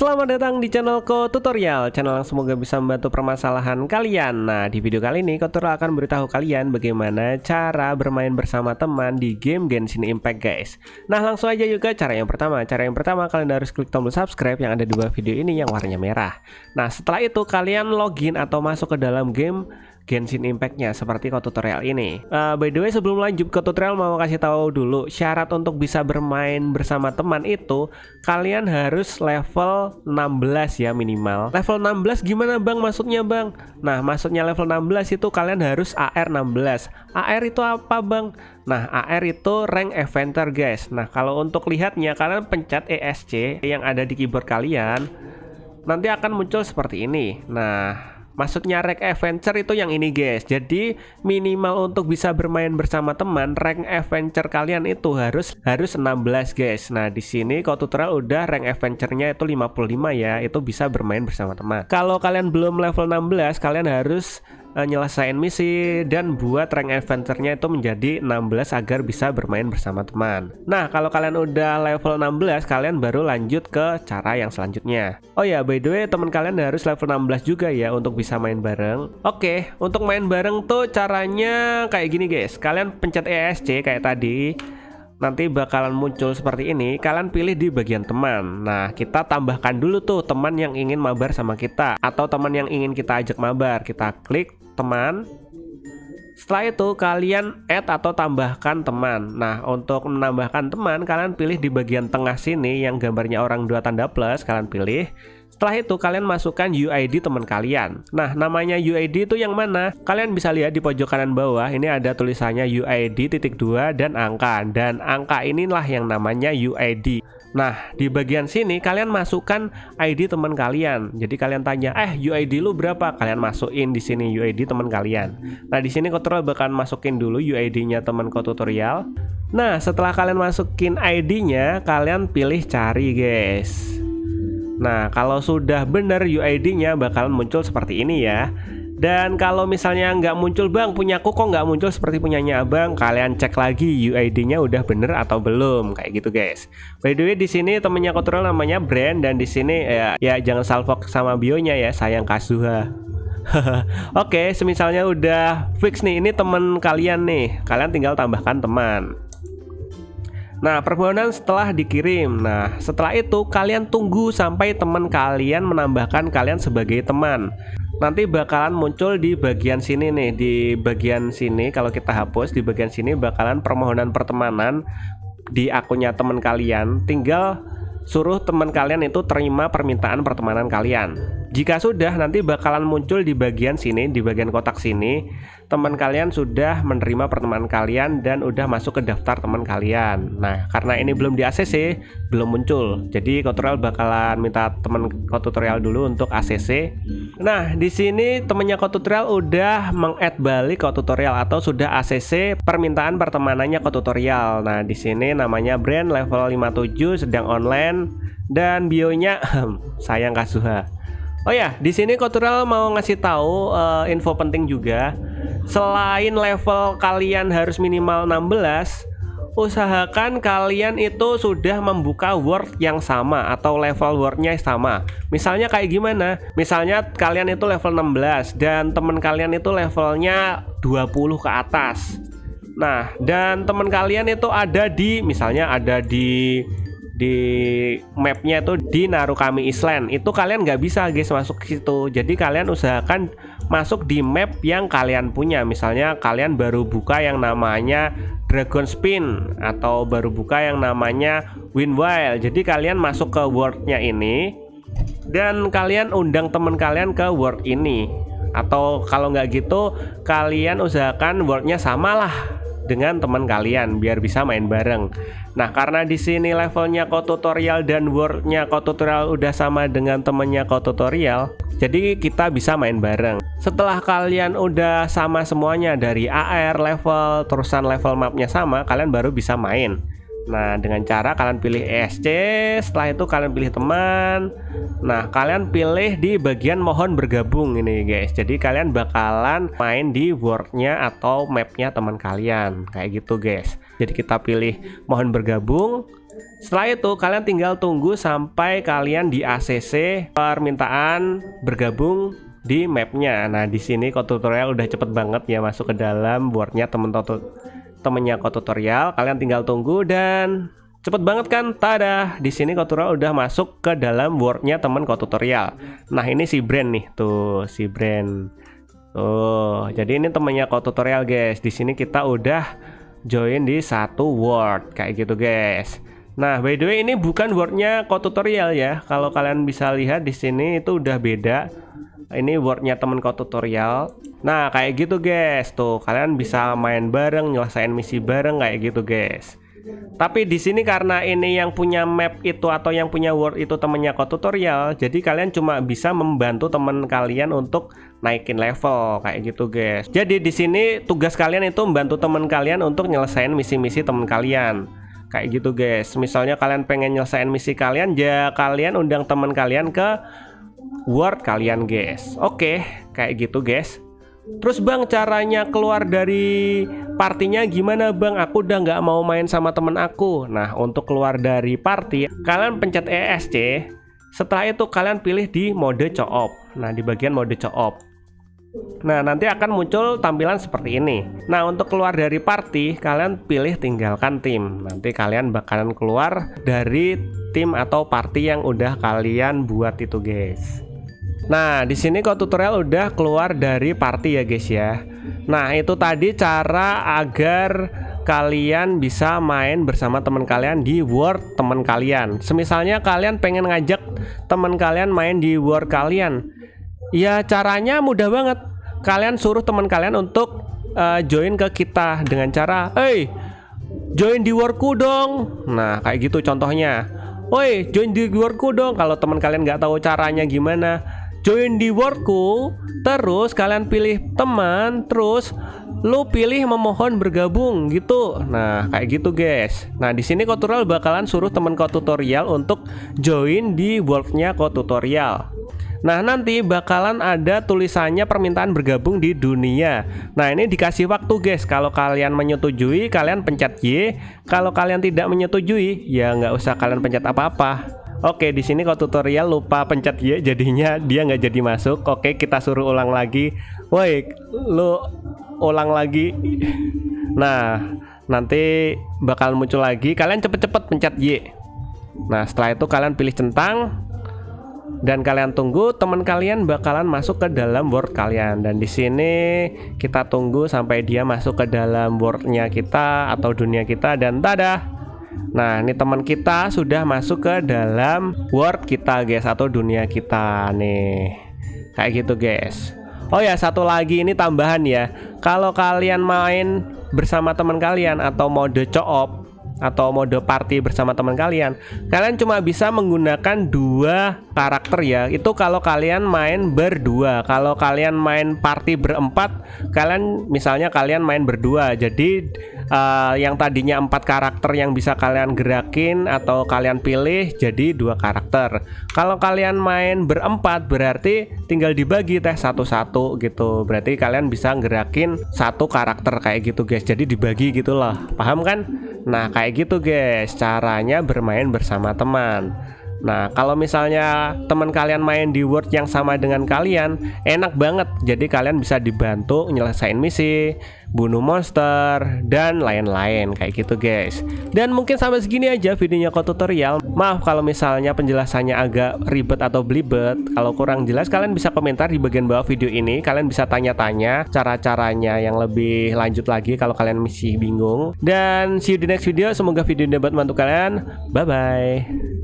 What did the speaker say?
Selamat datang di channel Ko Tutorial, channel yang semoga bisa membantu permasalahan kalian. Nah, di video kali ini Ko Tutorial akan beritahu kalian bagaimana cara bermain bersama teman di game Genshin Impact, guys. Nah, langsung aja juga cara yang pertama. Cara yang pertama, kalian harus klik tombol subscribe yang ada di bawah video ini yang warnanya merah. Nah, setelah itu kalian login atau masuk ke dalam game Genshin Impact-nya seperti Ko Tutorial ini. By the way, sebelum lanjut ke tutorial mau kasih tahu dulu syarat untuk bisa bermain bersama teman itu kalian harus level 16 ya minimal. Level 16 gimana Bang maksudnya Bang? Nah, maksudnya level 16 itu kalian harus AR 16. AR itu apa Bang? Nah, AR itu rank adventure, guys. Nah, kalau untuk lihatnya kalian pencet ESC yang ada di keyboard kalian, nanti akan muncul seperti ini. Nah, maksudnya rank adventure itu yang ini, guys. Jadi minimal untuk bisa bermain bersama teman, rank adventure kalian itu harus 16, guys. Nah, di sini Ko Tutorial udah rank adventure-nya itu 55 ya. Itu bisa bermain bersama teman. Kalau kalian belum level 16, kalian harus nyelesain misi dan buat rank adventure-nya itu menjadi 16 agar bisa bermain bersama teman. Nah, kalau kalian udah level 16, kalian baru lanjut ke cara yang selanjutnya. Oh ya, by the way, teman kalian harus level 16 juga ya untuk bisa main bareng. Oke, untuk main bareng tuh caranya kayak gini, guys. Kalian pencet ESC kayak tadi. Nanti bakalan muncul seperti ini. Kalian pilih di bagian teman. Nah, kita tambahkan dulu tuh teman yang ingin mabar sama kita atau teman yang ingin kita ajak mabar. Kita klik teman. Setelah itu kalian add atau tambahkan teman. Nah, untuk menambahkan teman kalian pilih di bagian tengah sini yang gambarnya orang 2 tanda plus, kalian pilih. Setelah itu kalian masukkan UID teman kalian. Nah, namanya UID itu yang mana? Kalian bisa lihat di pojok kanan bawah. Ini ada tulisannya UID *2 dan angka. Dan angka inilah yang namanya UID. Nah, di bagian sini kalian masukkan ID teman kalian. Jadi kalian tanya, UID lu berapa? Kalian masukin di sini UID teman kalian. Nah, di sini Ko Tutorial bakal masukin dulu UID-nya teman Ko Tutorial. Nah, setelah kalian masukin ID-nya, kalian pilih cari, guys. Nah, kalau sudah benar UID-nya bakalan muncul seperti ini ya. Dan kalau misalnya nggak muncul Bang, punyaku kok nggak muncul seperti punyanya Abang, kalian cek lagi UID-nya udah bener atau belum, kayak gitu, guys. By the way, di sini temennya Ko Tutorial namanya Brand dan di sini ya jangan salfok sama bionya ya, sayang Kazuha. Oke, semisalnya udah fix nih, ini temen kalian nih, kalian tinggal tambahkan teman. Nah, permohonan setelah dikirim. Nah, setelah itu kalian tunggu sampai teman kalian menambahkan kalian sebagai teman. Nanti bakalan muncul di bagian sini nih, di bagian sini kalau kita hapus, di bagian sini bakalan permohonan pertemanan di akunnya teman kalian. Tinggal suruh teman kalian itu terima permintaan pertemanan kalian. Jika sudah, nanti bakalan muncul di bagian sini, di bagian kotak sini, teman kalian sudah menerima pertemanan kalian dan udah masuk ke daftar teman kalian. Nah, karena ini belum di ACC, belum muncul. Jadi Ko Tutorial bakalan minta teman Ko Tutorial dulu untuk ACC. Nah, di sini temennya Ko Tutorial udah meng-add balik Ko Tutorial atau sudah ACC permintaan pertemanannya Ko Tutorial. Nah, di sini namanya Brand level 57 sedang online dan bionya sayang Kazuha. Oh ya, di sini Ko Tutorial mau ngasih tahu info penting juga. Selain level kalian harus minimal 16, usahakan kalian itu sudah membuka word yang sama atau level wordnya sama. Misalnya kayak gimana? Misalnya kalian itu level 16 dan teman kalian itu levelnya 20 ke atas. Nah, dan teman kalian itu ada di, misalnya ada di mapnya itu di Narukami Island, itu kalian nggak bisa guys masuk ke situ. Jadi kalian usahakan masuk di map yang kalian punya. Misalnya kalian baru buka yang namanya Dragon Spin atau baru buka yang namanya Wind Wild. Jadi kalian masuk ke world-nya ini dan kalian undang teman kalian ke world ini. Atau kalau nggak gitu kalian usahakan world-nya samalah dengan teman kalian biar bisa main bareng. Nah, karena di sini levelnya Ko Tutorial dan wordnya Ko Tutorial udah sama dengan temennya Ko Tutorial, jadi kita bisa main bareng. Setelah kalian udah sama semuanya dari AR level, terusan level mapnya sama, kalian baru bisa main. Nah, dengan cara kalian pilih ESC, setelah itu kalian pilih teman. Nah, kalian pilih di bagian mohon bergabung ini, guys. Jadi kalian bakalan main di world-nya atau mapnya teman kalian, kayak gitu, guys. Jadi kita pilih mohon bergabung. Setelah itu kalian tinggal tunggu sampai kalian di ACC permintaan bergabung di mapnya. Nah di sini Code Tutorial udah cepet banget ya masuk ke dalam wordnya temennya Code Tutorial. Kalian tinggal tunggu dan cepet banget kan? Tada! Di sini Code Tutorial udah masuk ke dalam wordnya temen Code Tutorial. Nah ini si Brand nih, tuh si Brand. Tuh, jadi ini temennya Code Tutorial guys. Di sini kita udah join di satu word kayak gitu guys. Nah by the way ini bukan wordnya Code Tutorial ya. Kalau kalian bisa lihat di sini itu udah beda. Ini wordnya temen Code Tutorial. Nah kayak gitu guys. Tuh kalian bisa main bareng, nyelesain misi bareng kayak gitu guys. Tapi di sini karena ini yang punya map itu atau yang punya word itu temennya Code Tutorial, jadi kalian cuma bisa membantu teman kalian untuk naikin level kayak gitu guys. Jadi di sini tugas kalian itu membantu teman kalian untuk nyelesain misi-misi teman kalian. Kayak gitu guys. Misalnya kalian pengen nyelesain misi kalian, ya kalian undang teman kalian ke word kalian guys. Oke, kayak gitu guys. Terus bang, caranya keluar dari partinya gimana bang? Aku udah nggak mau main sama temen aku. Nah untuk keluar dari party kalian pencet ESC. Setelah itu kalian pilih di mode co-op. Nah di bagian mode co-op, nah nanti akan muncul tampilan seperti ini. Nah untuk keluar dari party kalian pilih tinggalkan tim. Nanti kalian bakalan keluar dari tim atau party yang udah kalian buat itu guys. Nah, di sini Code Tutorial udah keluar dari party ya guys ya. Nah, itu tadi cara agar kalian bisa main bersama teman kalian di word teman kalian. Semisalnya kalian pengen ngajak teman kalian main di word kalian. Ya, caranya mudah banget. Kalian suruh teman kalian untuk join ke kita dengan cara, "Hey, join di wordku dong." Nah, kayak gitu contohnya. "Woi, join di wordku dong." Kalau teman kalian nggak tahu caranya gimana, join di wordku, terus kalian pilih teman, terus lu pilih memohon bergabung gitu. Nah kayak gitu guys. Nah di sini Code Tutorial bakalan suruh teman Code Tutorial untuk join di wordnya Code Tutorial. Nah nanti bakalan ada tulisannya permintaan bergabung di dunia. Nah ini dikasih waktu guys. Kalau kalian menyetujui kalian pencet Y. Kalau kalian tidak menyetujui ya nggak usah kalian pencet apa-apa. Oke, di sini Code Tutorial lupa pencet Y, jadinya dia nggak jadi masuk. Oke, kita suruh ulang lagi. Woi, lu ulang lagi. Nah, nanti bakal muncul lagi. Kalian cepet-cepet pencet Y. Nah, setelah itu kalian pilih centang dan kalian tunggu teman kalian bakalan masuk ke dalam word kalian. Dan di sini kita tunggu sampai dia masuk ke dalam wordnya kita atau dunia kita dan tada. Nah ini teman kita sudah masuk ke dalam word kita guys atau dunia kita nih. Kayak gitu guys. Oh ya satu lagi ini tambahan ya. Kalau kalian main bersama teman kalian atau mode co-op atau mode party bersama teman kalian, kalian cuma bisa menggunakan 2 karakter ya. Itu kalau kalian main berdua. Kalau kalian main party berempat, kalian misalnya kalian main berdua. Jadi yang tadinya 4 karakter yang bisa kalian gerakin atau kalian pilih jadi 2 karakter. Kalau kalian main berempat berarti tinggal dibagi teh satu-satu gitu. Berarti kalian bisa gerakin 1 karakter kayak gitu guys. Jadi dibagi gitu loh. Paham kan? Nah kayak gitu guys caranya bermain bersama teman. Nah kalau misalnya teman kalian main di word yang sama dengan kalian, enak banget. Jadi kalian bisa dibantu nyelesain misi, bunuh monster, dan lain-lain kayak gitu guys. Dan mungkin sampai segini aja videonya Code Tutorial. Maaf kalau misalnya penjelasannya agak ribet atau belibet. Kalau kurang jelas kalian bisa komentar di bagian bawah video ini. Kalian bisa tanya-tanya cara-caranya yang lebih lanjut lagi kalau kalian masih bingung. Dan see you di next video. Semoga video ini dapat membantu kalian. Bye bye.